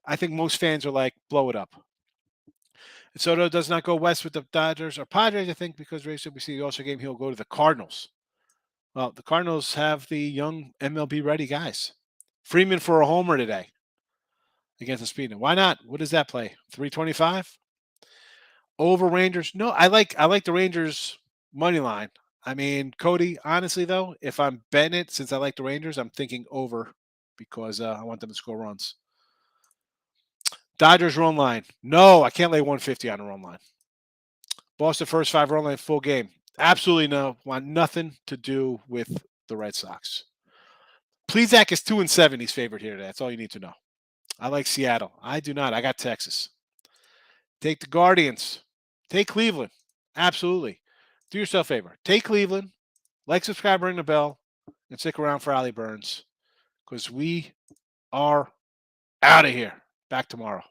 I think most fans are like, blow it up. And Soto does not go west with the Dodgers or Padres, I think, because we see the All-Star game, he'll go to the Cardinals. Well, the Cardinals have the young MLB-ready guys. Freeman for a homer today against the Speedman. Why not? What does that play? 325? Over Rangers? No, I like the Rangers money line. I mean, Cody, honestly, though, if I'm betting it, since I like the Rangers, I'm thinking over because I want them to score runs. Dodgers run line. No, I can't lay 150 on the run line. Boston first 5 run line full game. Absolutely no. Want nothing to do with the Red Sox. Plesac is 2-7. He's favored here today. That's all you need to know. I like Seattle. I do not. I got Texas. Take the Guardians. Take Cleveland. Absolutely. Do yourself a favor. Take Cleveland. Like, subscribe, ring the bell, and stick around for Allie Burns because we are out of here. Back tomorrow.